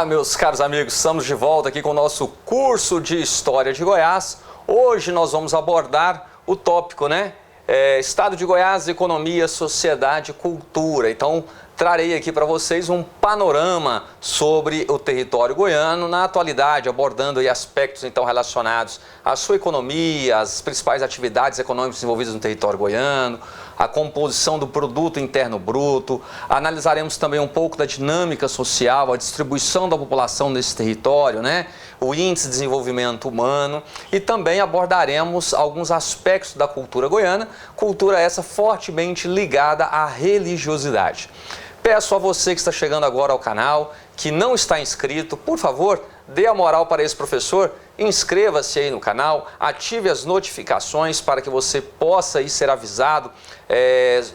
Olá, meus caros amigos, estamos de volta aqui com o nosso curso de História de Goiás. Hoje nós vamos abordar o tópico, Estado de Goiás, Economia, Sociedade e Cultura. Então, trarei aqui para vocês um panorama sobre o território goiano na atualidade, abordando aí aspectos então relacionados à sua economia, às principais atividades econômicas desenvolvidas no território goiano, a composição do produto interno bruto. Analisaremos também um pouco da dinâmica social, a distribuição da população nesse território, o índice de desenvolvimento humano, e também abordaremos alguns aspectos da cultura goiana, cultura essa fortemente ligada à religiosidade. Peço a você que está chegando agora ao canal, que não está inscrito, por favor, dê a moral para esse professor, inscreva-se aí no canal, ative as notificações para que você possa aí ser avisado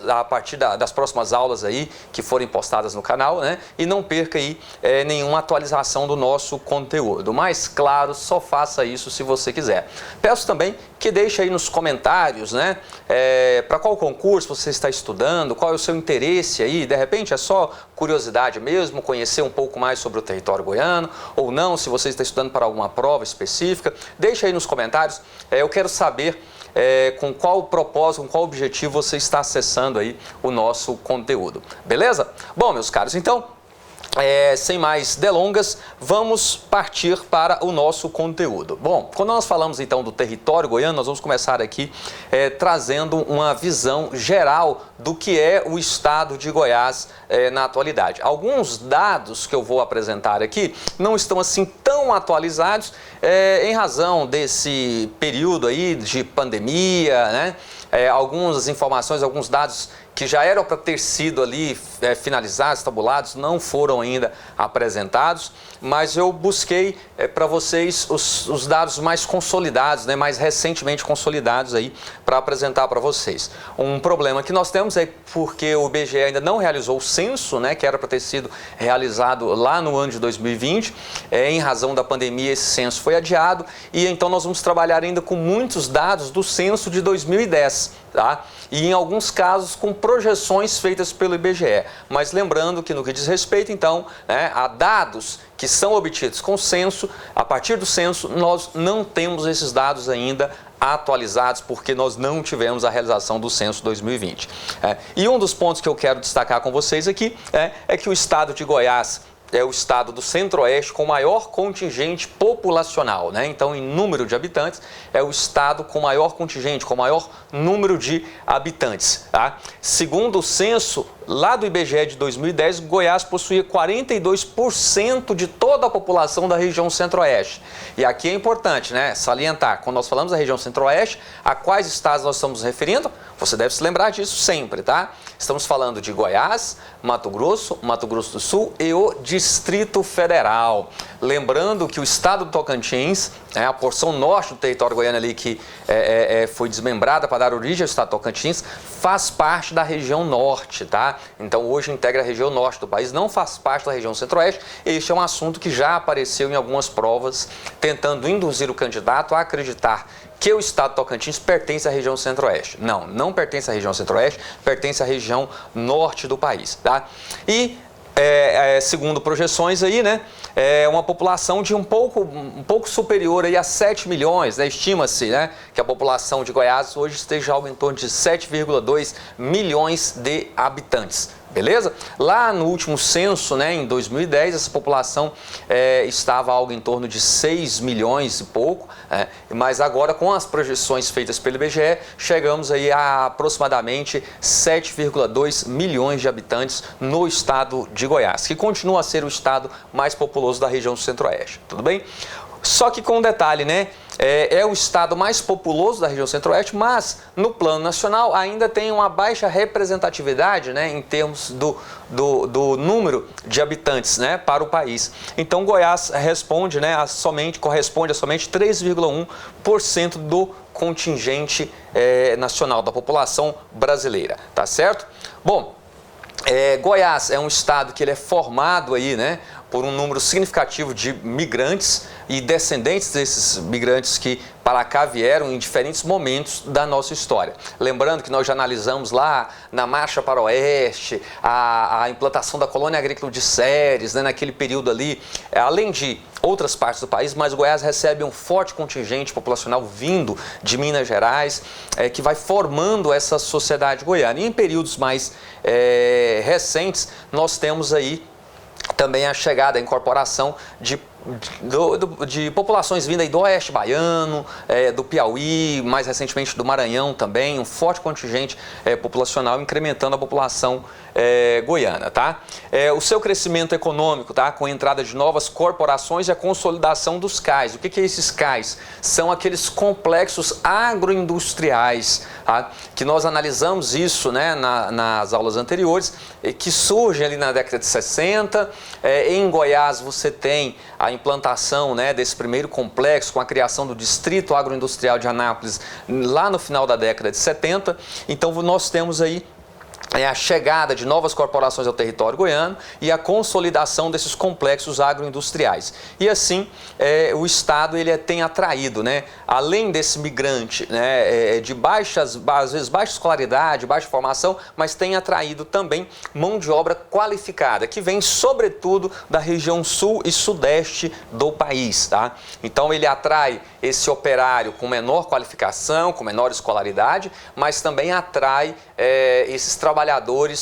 a partir das próximas aulas aí que forem postadas no canal, e não perca aí nenhuma atualização do nosso conteúdo. Mas, claro, só faça isso se você quiser. Peço também que deixe aí nos comentários, para qual concurso você está estudando, qual é o seu interesse aí, de repente é só curiosidade mesmo, conhecer um pouco mais sobre o território goiano, ou não, se você está estudando para alguma prova específica, deixe aí nos comentários, eu quero saber com qual propósito, com qual objetivo você está acessando aí o nosso conteúdo, beleza? Bom, meus caros, então, sem mais delongas, vamos partir para o nosso conteúdo. Bom, quando nós falamos então do território goiano, nós vamos começar aqui trazendo uma visão geral do que é o estado de Goiás na atualidade. Alguns dados que eu vou apresentar aqui não estão assim tão atualizados em razão desse período aí de pandemia, algumas informações, alguns dados que já eram para ter sido ali finalizados, tabulados, não foram ainda apresentados, mas eu busquei para vocês os dados mais consolidados, mais recentemente consolidados aí para apresentar para vocês. Um problema que nós temos é porque o IBGE ainda não realizou o censo, que era para ter sido realizado lá no ano de 2020, em razão da pandemia esse censo foi adiado e então nós vamos trabalhar ainda com muitos dados do censo de 2010, tá? E em alguns casos com projeções feitas pelo IBGE, mas lembrando que no que diz respeito então a dados que são obtidos com o censo, a partir do censo nós não temos esses dados ainda atualizados porque nós não tivemos a realização do censo 2020. E um dos pontos que eu quero destacar com vocês aqui é que o estado de Goiás é o estado do Centro-Oeste com maior contingente populacional, Então, em número de habitantes, é o estado com maior contingente, com maior número de habitantes, tá? Segundo o censo lá do IBGE de 2010, Goiás possuía 42% de toda a população da região Centro-Oeste. E aqui é importante, salientar, quando nós falamos da região Centro-Oeste, a quais estados nós estamos nos referindo? Você deve se lembrar disso sempre, tá? Estamos falando de Goiás, Mato Grosso do Sul e o Distrito Federal. Lembrando que o estado do Tocantins, a porção norte do território goiano ali que foi desmembrada para dar origem ao estado do Tocantins, faz parte da região norte, tá? Então hoje integra a região norte do país, não faz parte da região centro-oeste. Este é um assunto que já apareceu em algumas provas, tentando induzir o candidato a acreditar que o estado do Tocantins pertence à região centro-oeste. Não, não pertence à região centro-oeste, pertence à região norte do país, tá? E segundo projeções aí, uma população de um pouco superior aí a 7 milhões, estima-se, que a população de Goiás hoje esteja algo em torno de 7,2 milhões de habitantes. Beleza? Lá no último censo, em 2010, essa população estava algo em torno de 6 milhões e pouco, mas agora com as projeções feitas pelo IBGE, chegamos aí a aproximadamente 7,2 milhões de habitantes no estado de Goiás, que continua a ser o estado mais populoso da região centro-oeste, tudo bem? Só que com um detalhe, é o estado mais populoso da região centro-oeste, mas no plano nacional ainda tem uma baixa representatividade, em termos do número de habitantes, para o país. Então Goiás corresponde a somente 3,1% do contingente nacional da população brasileira, tá certo? Bom, Goiás é um estado que ele é formado aí, por um número significativo de migrantes e descendentes desses migrantes que para cá vieram em diferentes momentos da nossa história. Lembrando que nós já analisamos lá na Marcha para o Oeste, a implantação da colônia agrícola de Ceres, né, naquele período ali, além de outras partes do país, mas Goiás recebe um forte contingente populacional vindo de Minas Gerais, que vai formando essa sociedade goiana. E em períodos mais recentes, nós temos aí também a chegada, a incorporação de populações vindas aí do Oeste Baiano, do Piauí, mais recentemente do Maranhão também, um forte contingente populacional incrementando a população goiana, tá? O seu crescimento econômico, tá? Com a entrada de novas corporações e a consolidação dos CAIs. O que é esses CAIs? São aqueles complexos agroindustriais, tá? Que nós analisamos isso, né, nas aulas anteriores, que surgem ali na década de 60. Em Goiás você tem a implantação, né, desse primeiro complexo com a criação do Distrito Agroindustrial de Anápolis lá no final da década de 70. Então nós temos aí a chegada de novas corporações ao território goiano e a consolidação desses complexos agroindustriais. E assim, o Estado ele tem atraído, né, além desse migrante, né, de às vezes baixa escolaridade, baixa formação, mas tem atraído também mão de obra qualificada, que vem sobretudo da região sul e sudeste do país, tá? Então ele atrai esse operário com menor qualificação, com menor escolaridade, mas também atrai esses trabalhadores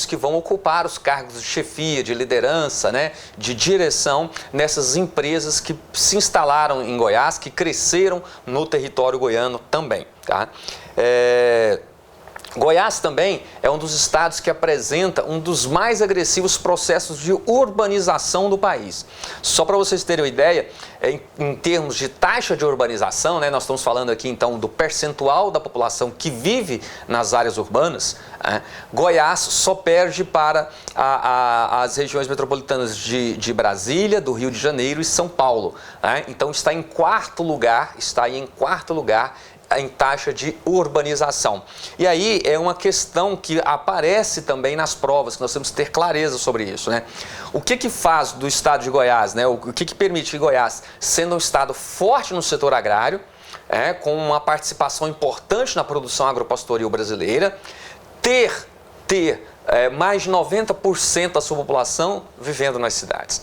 que vão ocupar os cargos de chefia, de liderança, né, de direção nessas empresas que se instalaram em Goiás, que cresceram no território goiano também, tá? Goiás também é um dos estados que apresenta um dos mais agressivos processos de urbanização do país. Só para vocês terem uma ideia, em termos de taxa de urbanização, né, nós estamos falando aqui então do percentual da população que vive nas áreas urbanas, Goiás só perde para as regiões metropolitanas de Brasília, do Rio de Janeiro e São Paulo. Então está em quarto lugar em taxa de urbanização. E aí é uma questão que aparece também nas provas, que nós temos que ter clareza sobre isso, né? O que faz do estado de Goiás, né? O que permite que Goiás, sendo um estado forte no setor agrário, com uma participação importante na produção agropastoril brasileira, ter mais de 90% da sua população vivendo nas cidades.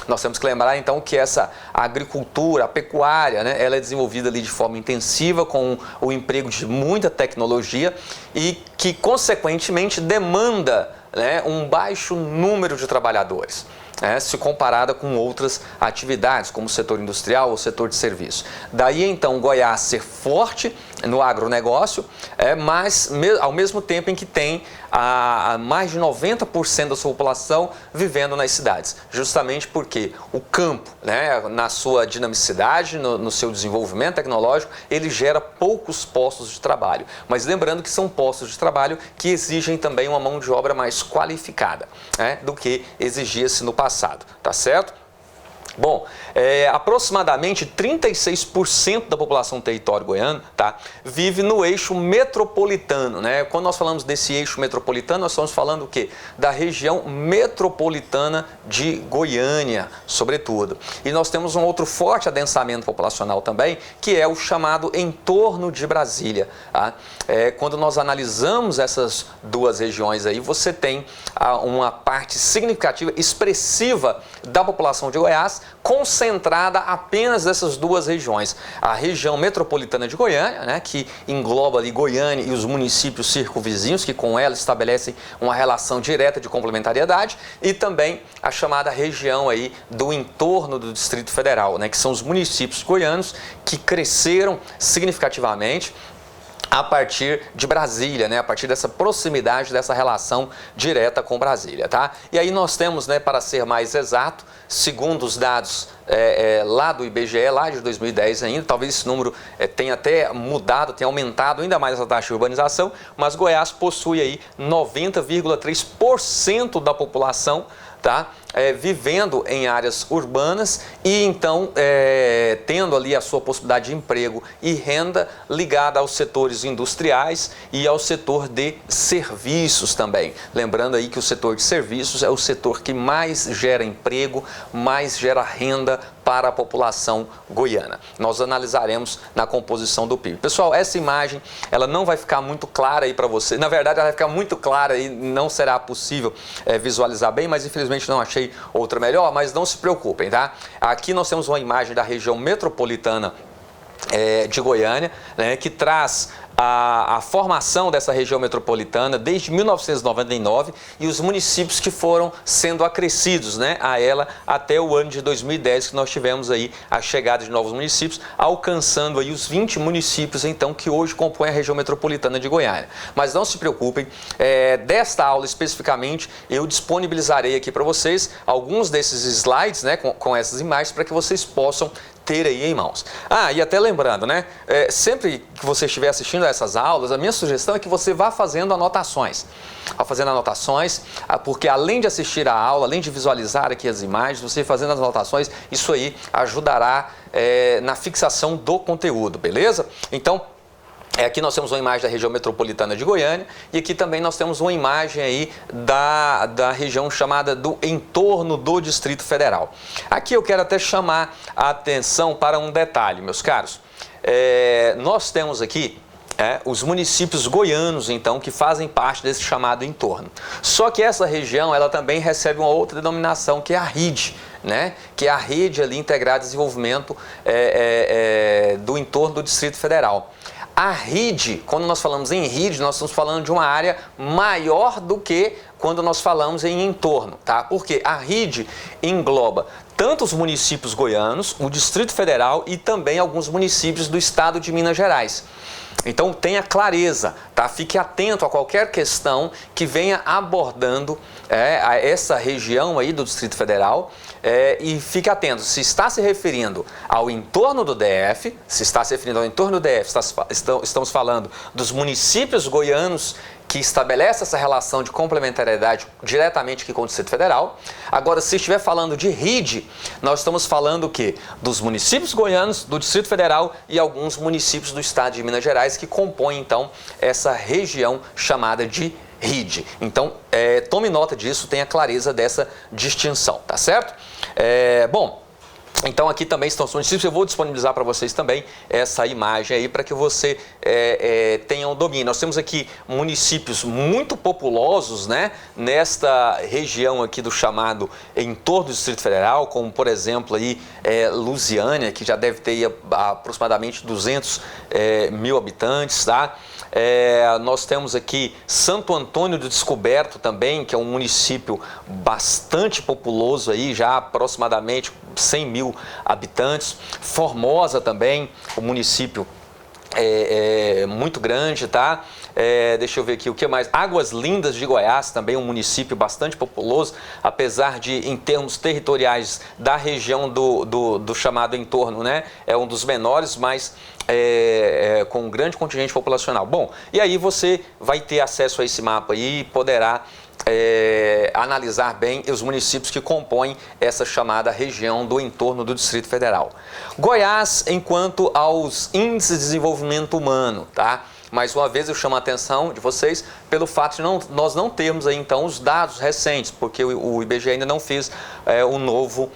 Nós temos que lembrar então que essa agricultura, a pecuária, né, ela é desenvolvida ali de forma intensiva com o emprego de muita tecnologia e que consequentemente demanda, né, um baixo número de trabalhadores, se comparada com outras atividades, como o setor industrial ou o setor de serviço. Daí, então, Goiás ser forte no agronegócio, mas ao mesmo tempo em que tem mais de 90% da sua população vivendo nas cidades, justamente porque o campo, né, na sua dinamicidade, no seu desenvolvimento tecnológico, ele gera poucos postos de trabalho. Mas lembrando que são postos de trabalho que exigem também uma mão de obra mais qualificada, do que exigia-se no passado, tá certo? Bom, aproximadamente 36% da população do território goiano, tá, vive no eixo metropolitano, né? Quando nós falamos desse eixo metropolitano, nós estamos falando o quê? Da região metropolitana de Goiânia, sobretudo. E nós temos um outro forte adensamento populacional também, que é o chamado entorno de Brasília, tá? Quando nós analisamos essas duas regiões aí, você tem uma parte significativa, expressiva da população de Goiás, concentrada apenas nessas duas regiões. A região metropolitana de Goiânia, né, que engloba ali Goiânia e os municípios circunvizinhos, que com ela estabelecem uma relação direta de complementariedade, e também a chamada região aí do entorno do Distrito Federal, né, que são os municípios goianos que cresceram significativamente a partir de Brasília, né? A partir dessa proximidade, dessa relação direta com Brasília, tá? E aí nós temos, né, para ser mais exato, segundo os dados lá do IBGE, lá de 2010 ainda, talvez esse número tenha até mudado, tenha aumentado ainda mais a taxa de urbanização, mas Goiás possui aí 90,3% da população tá? Vivendo em áreas urbanas e então tendo ali a sua possibilidade de emprego e renda ligada aos setores industriais e ao setor de serviços também. Lembrando aí que o setor de serviços é o setor que mais gera emprego, mais gera renda para a população goiana. Nós analisaremos na composição do PIB. Pessoal, essa imagem ela não vai ficar muito clara aí para você. Na verdade, ela vai ficar muito clara e não será possível visualizar bem, mas infelizmente não achei outra melhor, mas não se preocupem, tá? Aqui nós temos uma imagem da região metropolitana de Goiânia, né, que traz a formação dessa região metropolitana desde 1999 e os municípios que foram sendo acrescidos, né, a ela até o ano de 2010, que nós tivemos aí a chegada de novos municípios, alcançando aí os 20 municípios então que hoje compõem a região metropolitana de Goiânia. Mas não se preocupem, desta aula especificamente eu disponibilizarei aqui para vocês alguns desses slides, né, com essas imagens para que vocês possam ter aí em mãos. E até lembrando, né, sempre que você estiver assistindo a essas aulas, a minha sugestão é que você vá fazendo anotações. Porque além de assistir a aula, além de visualizar aqui as imagens, você fazendo as anotações, isso aí ajudará na fixação do conteúdo, beleza? Então, aqui nós temos uma imagem da região metropolitana de Goiânia e aqui também nós temos uma imagem aí da região chamada do entorno do Distrito Federal. Aqui eu quero até chamar a atenção para um detalhe, meus caros. Nós temos aqui os municípios goianos, então, que fazem parte desse chamado entorno. Só que essa região, ela também recebe uma outra denominação, que é a RID, né? Que é a Rede ali Integrada de Desenvolvimento do entorno do Distrito Federal. A RID, quando nós falamos em RID, nós estamos falando de uma área maior do que quando nós falamos em entorno, tá? Porque a RID engloba tanto os municípios goianos, o Distrito Federal e também alguns municípios do estado de Minas Gerais. Então tenha clareza, tá? Fique atento a qualquer questão que venha abordando a essa região aí do Distrito Federal e fique atento, se está se referindo ao entorno do DF, estamos falando dos municípios goianos que estabelece essa relação de complementariedade diretamente aqui com o Distrito Federal. Agora, se estiver falando de RID, nós estamos falando o quê? Dos municípios goianos, do Distrito Federal e alguns municípios do estado de Minas Gerais que compõem, então, essa região chamada de RID. Então, tome nota disso, tenha clareza dessa distinção, tá certo? Bom, então aqui também estão os municípios, eu vou disponibilizar para vocês também essa imagem aí para que você tenha um domínio. Nós temos aqui municípios muito populosos, né, nesta região aqui do chamado entorno do Distrito Federal, como por exemplo aí Lusiânia, que já deve ter aí, aproximadamente 200 mil habitantes, tá? Nós temos aqui Santo Antônio do Descoberto também, que é um município bastante populoso aí, já aproximadamente 100 mil habitantes. Formosa também, o município muito grande, tá? Deixa eu ver aqui o que mais. Águas Lindas de Goiás, também um município bastante populoso, apesar de, em termos territoriais da região do chamado entorno, né? É um dos menores, mas com um grande contingente populacional. Bom, e aí você vai ter acesso a esse mapa aí e poderá analisar bem os municípios que compõem essa chamada região do entorno do Distrito Federal. Goiás, enquanto aos índices de desenvolvimento humano, tá? Mais uma vez eu chamo a atenção de vocês pelo fato de nós não termos aí então os dados recentes, porque o IBGE ainda não fez um novo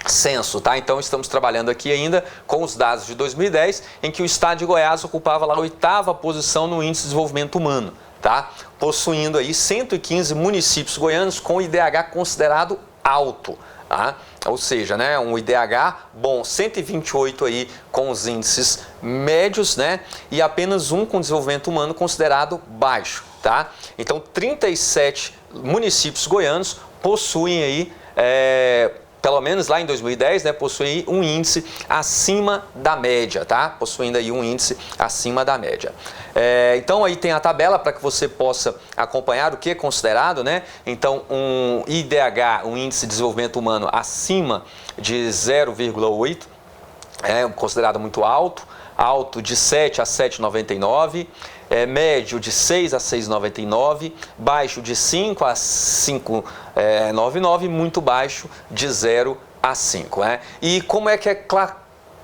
censo, tá? Então estamos trabalhando aqui ainda com os dados de 2010, em que o estado de Goiás ocupava lá a 8ª posição no índice de desenvolvimento humano, tá? Possuindo aí 115 municípios goianos com IDH considerado alto, tá? Ou seja, né, um IDH bom, 128 aí com os índices médios, né? E apenas um com desenvolvimento humano considerado baixo, tá? Então 37 municípios goianos possuem aí pelo menos lá em 2010, né, possuem um índice acima da média, tá? Possuindo aí um índice acima da média. Então aí tem a tabela para que você possa acompanhar o que é considerado, né? Então um IDH, um índice de desenvolvimento humano acima de 0,8, considerado muito alto. alto de 7 a 7,99, médio de 6 a 6,99, baixo de 5 a 5,99, muito baixo de 0 a 5. E como é que é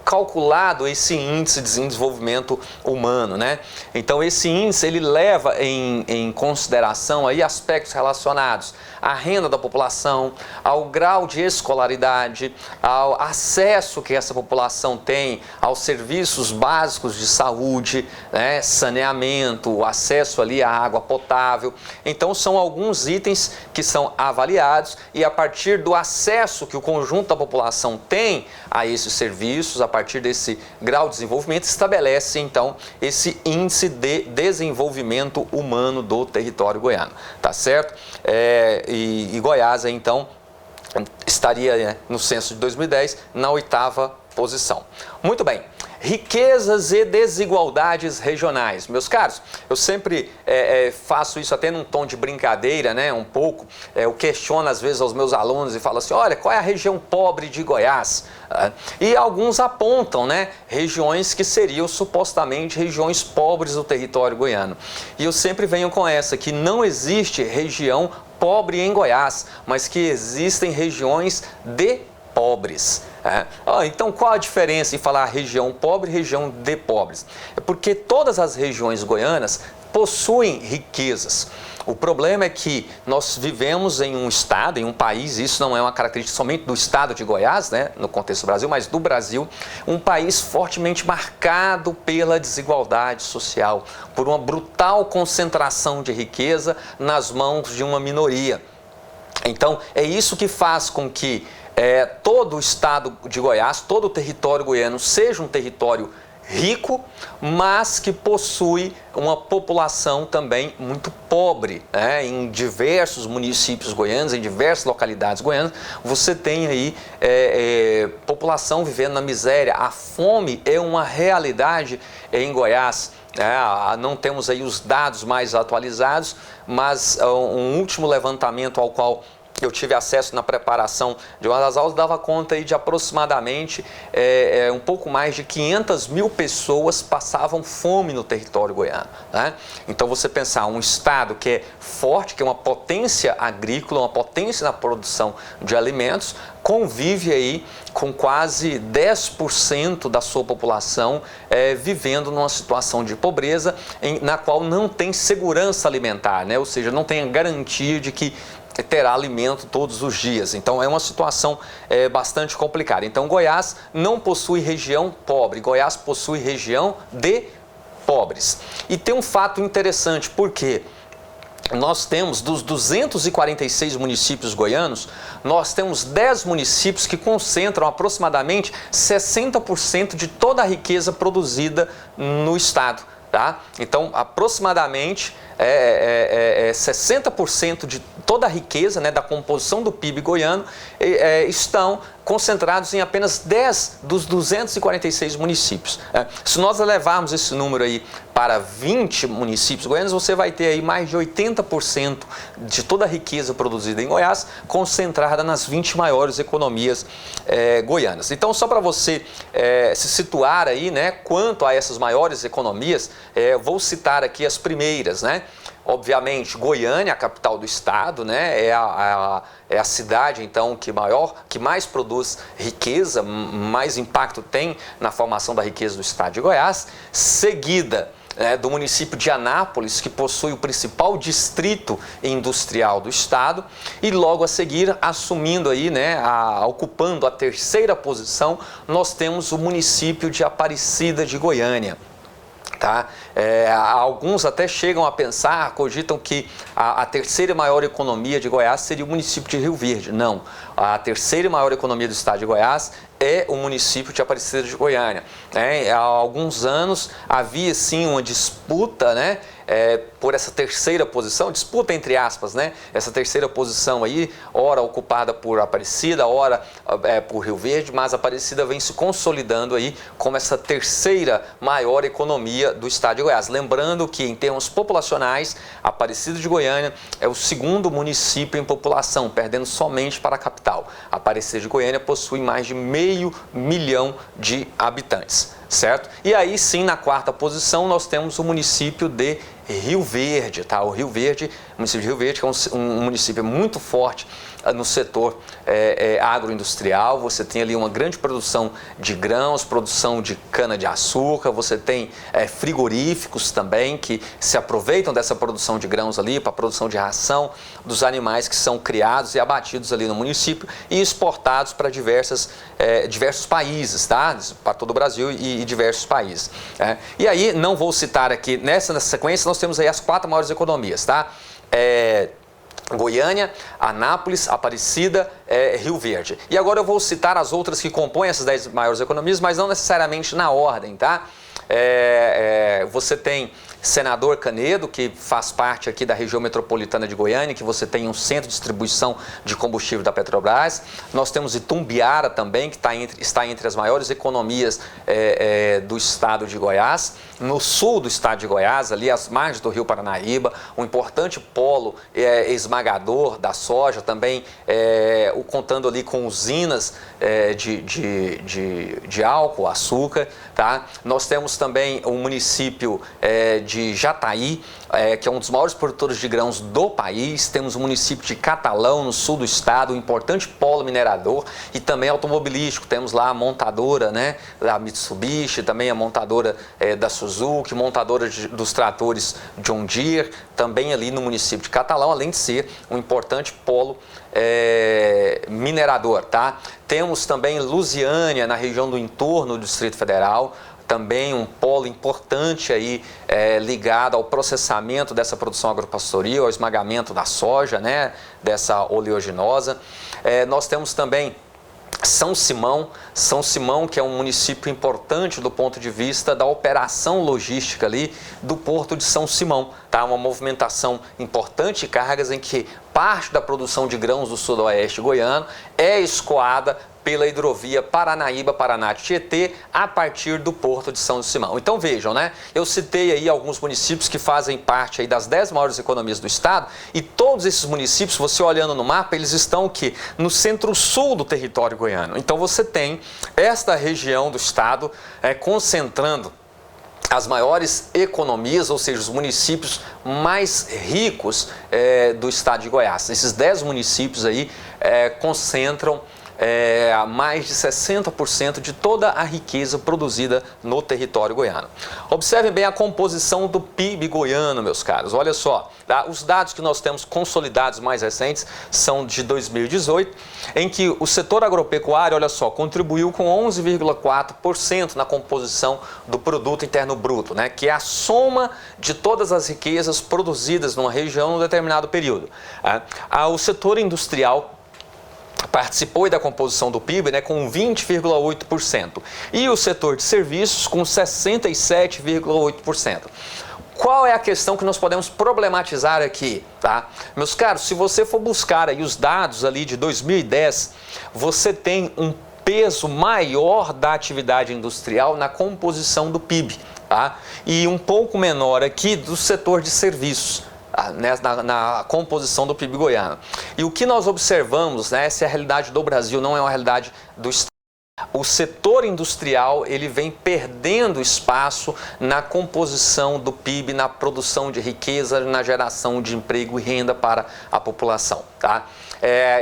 calculado esse índice de desenvolvimento humano, né? Então esse índice ele leva em consideração aí aspectos relacionados à renda da população, ao grau de escolaridade, ao acesso que essa população tem aos serviços básicos de saúde, né? Saneamento, acesso ali à água potável. Então são alguns itens que são avaliados e a partir do acesso que o conjunto da população tem a esses serviços, a partir desse grau de desenvolvimento, estabelece então esse índice de desenvolvimento humano do território goiano, tá certo? E Goiás então estaria no censo de 2010 na 8ª posição. Muito bem. Riquezas e desigualdades regionais. Meus caros, eu sempre faço isso até num tom de brincadeira, né? Um pouco. Eu questiono às vezes aos meus alunos e falo assim, olha, qual é a região pobre de Goiás? E alguns apontam, né, regiões que seriam supostamente regiões pobres do território goiano. E eu sempre venho com essa, que não existe região pobre em Goiás, mas que existem regiões de pobres. Então qual a diferença em falar região pobre e região de pobres? É porque todas as regiões goianas possuem riquezas. O problema é que nós vivemos em um estado, em um país, isso não é uma característica somente do estado de Goiás, né, no contexto do Brasil, mas do Brasil, um país fortemente marcado pela desigualdade social, por uma brutal concentração de riqueza nas mãos de uma minoria. Então é isso que faz com que todo o estado de Goiás, todo o território goiano seja um território rico, mas que possui uma população também muito pobre, né? Em diversos municípios goianos, em diversas localidades goianas, você tem aí população vivendo na miséria. A fome é uma realidade em Goiás. Não temos aí os dados mais atualizados, mas um último levantamento ao qual eu tive acesso na preparação de uma das aulas dava conta aí de aproximadamente um pouco mais de 500 mil pessoas passavam fome no território goiano, né? Então você pensar um estado que é forte, que é uma potência agrícola, uma potência na produção de alimentos, convive aí com quase 10% da sua população vivendo numa situação de pobreza na qual não tem segurança alimentar, né? Ou seja, não tem a garantia de que terá alimento todos os dias. Então é uma situação bastante complicada. Então Goiás não possui região pobre, Goiás possui região de pobres. E tem um fato interessante, porque nós temos, dos 246 municípios goianos, nós temos 10 municípios que concentram aproximadamente 60% de toda a riqueza produzida no estado. Tá? Então, aproximadamente 60% de toda a riqueza, né, da composição do PIB goiano estão concentrados em apenas 10 dos 246 municípios. Se nós levarmos esse número aí para 20 municípios goianos, você vai ter aí mais de 80% de toda a riqueza produzida em Goiás concentrada nas 20 maiores economias goianas. Então, só para você se situar aí, né, quanto a essas maiores economias, vou citar aqui as primeiras, né? Obviamente, Goiânia, a capital do estado, né, é a cidade então que mais produz riqueza, mais impacto tem na formação da riqueza do estado de Goiás, seguida do município de Anápolis, que possui o principal distrito industrial do estado, e logo a seguir, assumindo aí, né, ocupando a 3ª posição, nós temos o município de Aparecida de Goiânia. Tá? Alguns até chegam a pensar, cogitam que a 3ª maior economia de Goiás seria o município de Rio Verde. Não, a 3ª maior economia do estado de Goiás é o município de Aparecida de Goiânia. Há alguns anos havia sim uma disputa, né, por essa 3ª posição, disputa entre aspas, né, essa 3ª posição aí, ora ocupada por Aparecida, ora por Rio Verde, mas Aparecida vem se consolidando aí como essa 3ª maior economia do estado de Goiás. Lembrando que em termos populacionais, Aparecida de Goiânia é o 2º município em população, perdendo somente para a capital. Aparecida de Goiânia possui mais de 500 mil de habitantes. certo? E aí sim, na quarta posição, nós temos o município de Rio Verde, tá? O Rio Verde, o município de Rio Verde, que é um município muito forte no setor agroindustrial. Você tem ali uma grande produção de grãos, produção de cana-de-açúcar, você tem frigoríficos também que se aproveitam dessa produção de grãos ali para a produção de ração dos animais que são criados e abatidos ali no município e exportados para diversos países, tá? Para todo o Brasil e diversos países. E aí, não vou citar aqui, nessa sequência, nós temos aí as 4 maiores economias, tá? Goiânia, Anápolis, Aparecida, Rio Verde. E agora eu vou citar as outras que compõem essas 10 maiores economias, mas não necessariamente na ordem, tá? Você tem Senador Canedo, que faz parte aqui da região metropolitana de Goiânia, que você tem um centro de distribuição de combustível da Petrobras. Nós temos Itumbiara também, que está entre as maiores economias do estado de Goiás. No sul do estado de Goiás, ali às margens do Rio Paranaíba, um importante polo esmagador da soja, também contando ali com usinas de álcool, açúcar, tá? Nós temos também o município de Jataí, que é um dos maiores produtores de grãos do país. Temos o município de Catalão, no sul do estado, um importante polo minerador e também automobilístico. Temos lá a montadora, né, da Mitsubishi, também a montadora da Suzuki, montadora dos tratores John Deere, também ali no município de Catalão, além de ser um importante polo minerador, tá? Temos também Lusiânia, na região do entorno do Distrito Federal, também um polo importante aí ligado ao processamento dessa produção agropastoril, ao esmagamento da soja, né, dessa oleaginosa. Nós temos também São Simão, que é um município importante do ponto de vista da operação logística ali do Porto de São Simão, tá? Uma movimentação importante de cargas em que parte da produção de grãos do sudoeste goiano é escoada pela hidrovia Paranaíba-Paraná-Tietê a partir do Porto de São Simão. Então vejam, né? Eu citei aí alguns municípios que fazem parte aí das 10 maiores economias do estado e todos esses municípios, você olhando no mapa, eles estão aqui no centro-sul do território goiano. Então você tem esta região do estado concentrando as maiores economias, ou seja, os municípios mais ricos do estado de Goiás. Esses 10 municípios aí concentram mais de 60% de toda a riqueza produzida no território goiano. Observem bem a composição do PIB goiano, meus caros. Olha só, tá? Os dados que nós temos consolidados mais recentes são de 2018, em que o setor agropecuário, olha só, contribuiu com 11,4% na composição do produto interno bruto, né? Que é a soma de todas as riquezas produzidas numa região em um determinado período. O setor industrial participou da composição do PIB, né, com 20,8%. E o setor de serviços com 67,8%. Qual é a questão que nós podemos problematizar aqui, tá? Meus caros, se você for buscar aí os dados ali de 2010, você tem um peso maior da atividade industrial na composição do PIB, tá? E um pouco menor aqui do setor de serviços, na composição do PIB goiano. E o que nós observamos, né, essa é a realidade do Brasil, não é uma realidade do Estado. O setor industrial ele vem perdendo espaço na composição do PIB, na produção de riqueza, na geração de emprego e renda para a população, tá?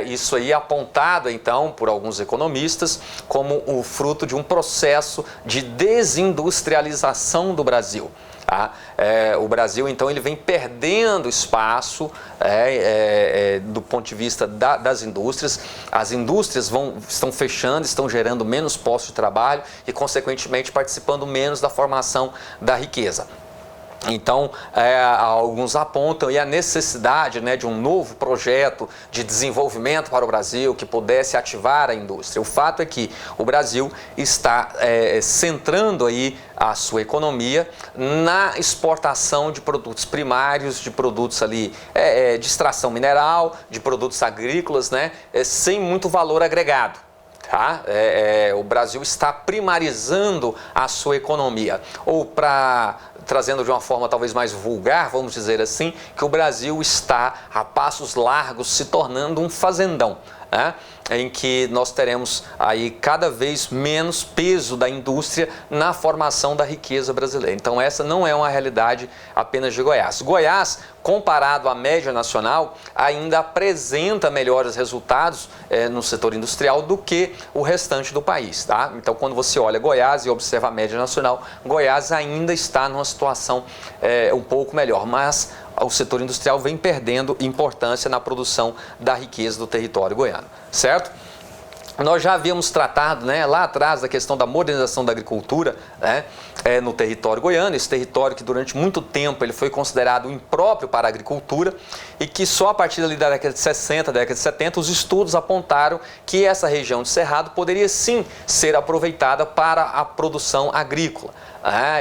Isso aí é apontado, então, por alguns economistas como o fruto de um processo de desindustrialização do Brasil. O Brasil, então, ele vem perdendo espaço do ponto de vista das indústrias. As indústrias estão fechando, estão gerando menos postos de trabalho e, consequentemente, participando menos da formação da riqueza. Então, alguns apontam a necessidade, né, de um novo projeto de desenvolvimento para o Brasil que pudesse ativar a indústria. O fato é que o Brasil está centrando aí a sua economia na exportação de produtos primários, de produtos ali de extração mineral, de produtos agrícolas, né, sem muito valor agregado. Tá? O Brasil está primarizando a sua economia, ou trazendo de uma forma talvez mais vulgar, vamos dizer assim, que o Brasil está a passos largos se tornando um fazendão. né, em que nós teremos aí cada vez menos peso da indústria na formação da riqueza brasileira. Então essa não é uma realidade apenas de Goiás. Goiás, comparado à média nacional, ainda apresenta melhores resultados no setor industrial do que o restante do país, tá? Então quando você olha Goiás e observa a média nacional, Goiás ainda está numa situação um pouco melhor, mas o setor industrial vem perdendo importância na produção da riqueza do território goiano, certo? Nós já havíamos tratado, né, lá atrás da questão da modernização da agricultura, né, no território goiano, esse território que durante muito tempo ele foi considerado impróprio para a agricultura e que só a partir ali da década de 60, década de 70, os estudos apontaram que essa região de Cerrado poderia sim ser aproveitada para a produção agrícola.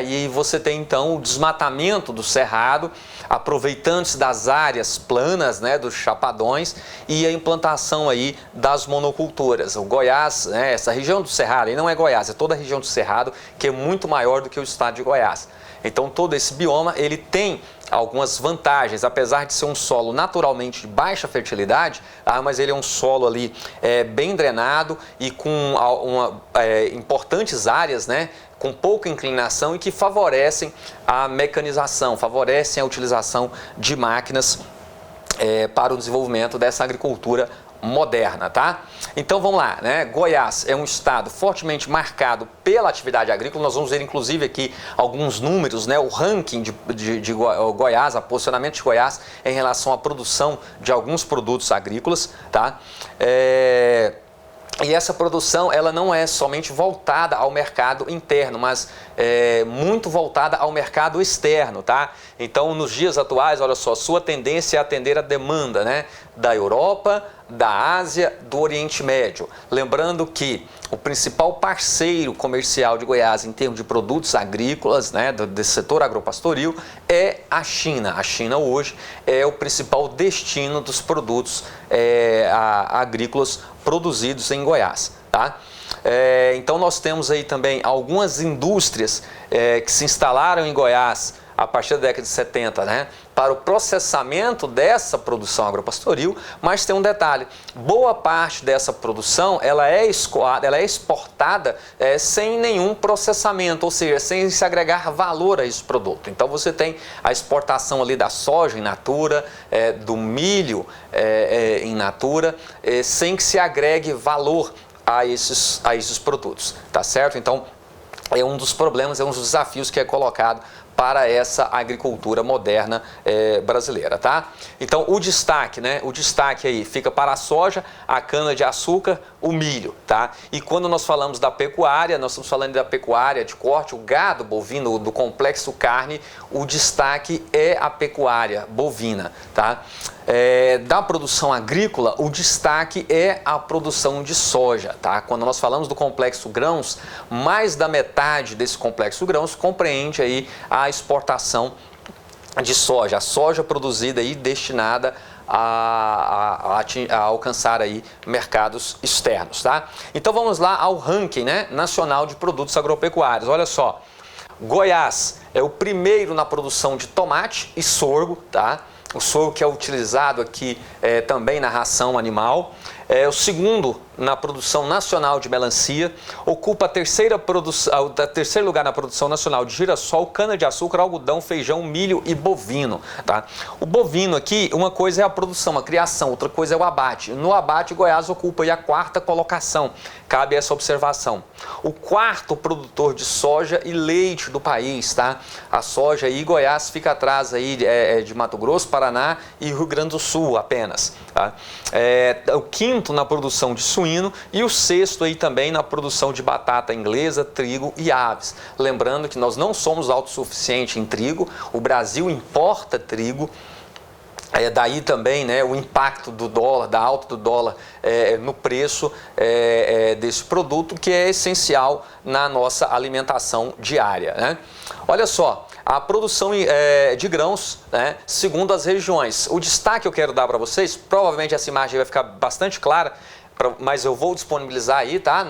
E você tem então o desmatamento do Cerrado, aproveitando-se das áreas planas, né, dos chapadões, e a implantação aí das monoculturas. O Goiás, né, essa região do Cerrado, e não é Goiás, é toda a região do Cerrado, que é muito maior do que o estado de Goiás. Então todo esse bioma ele tem algumas vantagens, apesar de ser um solo naturalmente de baixa fertilidade, mas ele é um solo ali bem drenado e com importantes áreas, né, com pouca inclinação e que favorecem a mecanização, favorecem a utilização de máquinas para o desenvolvimento dessa agricultura moderna, tá? Então vamos lá, né? Goiás é um estado fortemente marcado pela atividade agrícola. Nós vamos ver inclusive aqui alguns números, né? O ranking de Goiás, o posicionamento de Goiás em relação à produção de alguns produtos agrícolas, tá? E essa produção ela não é somente voltada ao mercado interno, mas muito voltada ao mercado externo, tá? Então, nos dias atuais, olha só, sua tendência é atender a demanda, né, da Europa, da Ásia, do Oriente Médio. Lembrando que o principal parceiro comercial de Goiás em termos de produtos agrícolas, né, desse setor agropastoril, é a China. A China hoje é o principal destino dos produtos agrícolas produzidos em Goiás, tá? Então nós temos aí também algumas indústrias que se instalaram em Goiás a partir da década de 70, né, para o processamento dessa produção agropastoril, mas tem um detalhe, boa parte dessa produção ela é exportada sem nenhum processamento, ou seja, sem se agregar valor a esse produto. Então você tem a exportação ali da soja in natura, do milho in natura, sem que se agregue valor a esses produtos, tá certo? Então é um dos problemas, é um dos desafios que é colocado para essa agricultura moderna brasileira, tá? Então o destaque, né? O destaque aí fica para a soja, a cana-de-açúcar, o milho, tá? E quando nós falamos da pecuária, nós estamos falando da pecuária de corte, o gado bovino do complexo carne, o destaque é a pecuária bovina, tá? Da produção agrícola, o destaque é a produção de soja, tá? Quando nós falamos do complexo grãos, mais da metade desse complexo grãos compreende aí a exportação de soja, a soja produzida e destinada a alcançar aí mercados externos, tá? Então vamos lá ao ranking, né, nacional de produtos agropecuários. Olha só, Goiás é o primeiro na produção de tomate e sorgo, tá? O sorgo que é utilizado aqui também na ração animal. O segundo na produção nacional de melancia, ocupa o terceiro lugar na produção nacional de girassol, cana-de-açúcar, algodão, feijão, milho e bovino. Tá? O bovino aqui, uma coisa é a produção, a criação, outra coisa é o abate. No abate, Goiás ocupa aí a quarta colocação, cabe essa observação. O quarto produtor de soja e leite do país, tá? A soja aí, Goiás fica atrás aí de Mato Grosso, Paraná e Rio Grande do Sul apenas. Tá? O quinto na produção de suíno e o sexto aí também na produção de batata inglesa, trigo e aves. Lembrando que nós não somos autossuficientes em trigo, o Brasil importa trigo. Daí também, né, o impacto do dólar, da alta do dólar no preço desse produto, que é essencial na nossa alimentação diária, né? Olha só, a produção de grãos, né, segundo as regiões. O destaque que eu quero dar para vocês, provavelmente essa imagem vai ficar bastante clara, mas eu vou disponibilizar aí, tá?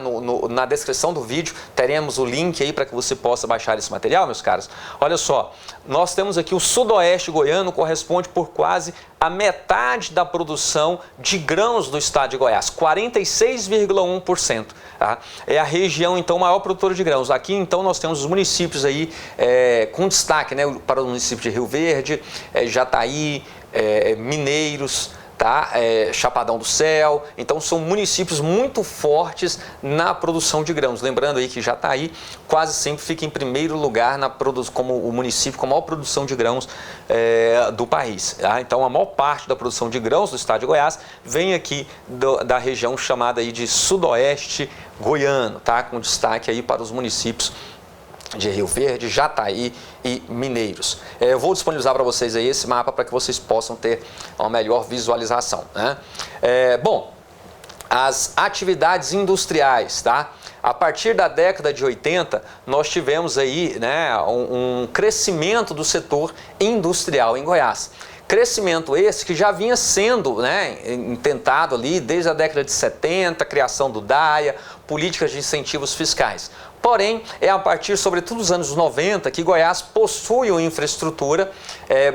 Na descrição do vídeo teremos o link aí para que você possa baixar esse material, meus caros. Olha só, nós temos aqui o sudoeste goiano, corresponde por quase a metade da produção de grãos do estado de Goiás, 46,1%. Tá? É a região, então, maior produtora de grãos. Aqui, então, nós temos os municípios aí com destaque, né, para o município de Rio Verde, Jataí, Mineiros, tá? Chapadão do Céu. Então são municípios muito fortes na produção de grãos. Lembrando aí que Jataí quase sempre fica em primeiro lugar como o município com a maior produção de grãos do país. Tá? Então a maior parte da produção de grãos do estado de Goiás vem aqui da região chamada aí de Sudoeste Goiano, tá? Com destaque aí para os municípios de Rio Verde, Jataí e Mineiros. Eu vou disponibilizar para vocês aí esse mapa para que vocês possam ter uma melhor visualização, né? Bom, as atividades industriais, tá? A partir da década de 80, nós tivemos aí, né, um crescimento do setor industrial em Goiás. Crescimento esse que já vinha sendo, né, intentado ali desde a década de 70, criação do DAIA, políticas de incentivos fiscais. Porém, é a partir, sobretudo, dos anos 90, que Goiás possui uma infraestrutura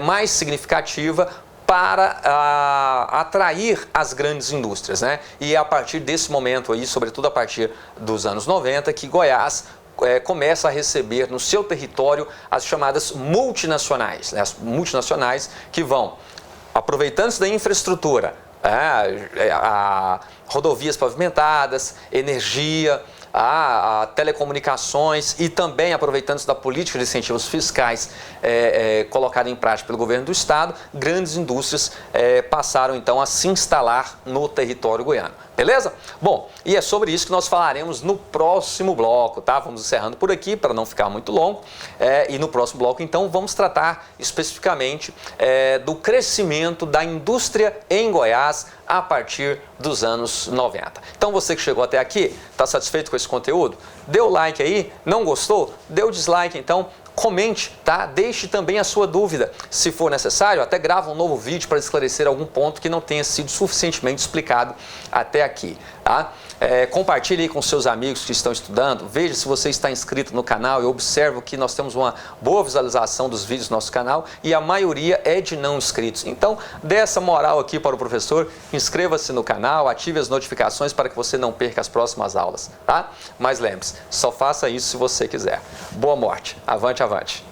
mais significativa para atrair as grandes indústrias, né? E é a partir desse momento aí, sobretudo a partir dos anos 90, que Goiás começa a receber no seu território as chamadas multinacionais, né? As multinacionais que vão, aproveitando-se da infraestrutura, rodovias pavimentadas, energia, a telecomunicações e também aproveitando-se da política de incentivos fiscais colocada em prática pelo governo do estado, grandes indústrias passaram então a se instalar no território goiano. Beleza? Bom, e é sobre isso que nós falaremos no próximo bloco, tá? Vamos encerrando por aqui para não ficar muito longo. E no próximo bloco, então, vamos tratar especificamente do crescimento da indústria em Goiás a partir dos anos 90. Então, você que chegou até aqui, está satisfeito com esse conteúdo? Dê o like aí, não gostou? Dê o dislike, então. Comente, tá? Deixe também a sua dúvida. Se for necessário, até grava um novo vídeo para esclarecer algum ponto que não tenha sido suficientemente explicado até aqui, tá? Compartilhe aí com seus amigos que estão estudando. Veja se você está inscrito no canal. Eu observo que nós temos uma boa visualização dos vídeos do nosso canal e a maioria é de não inscritos. Então, dê essa moral aqui para o professor. Inscreva-se no canal, ative as notificações para que você não perca as próximas aulas, tá? Mas lembre-se, só faça isso se você quiser. Boa morte. Avante, avante.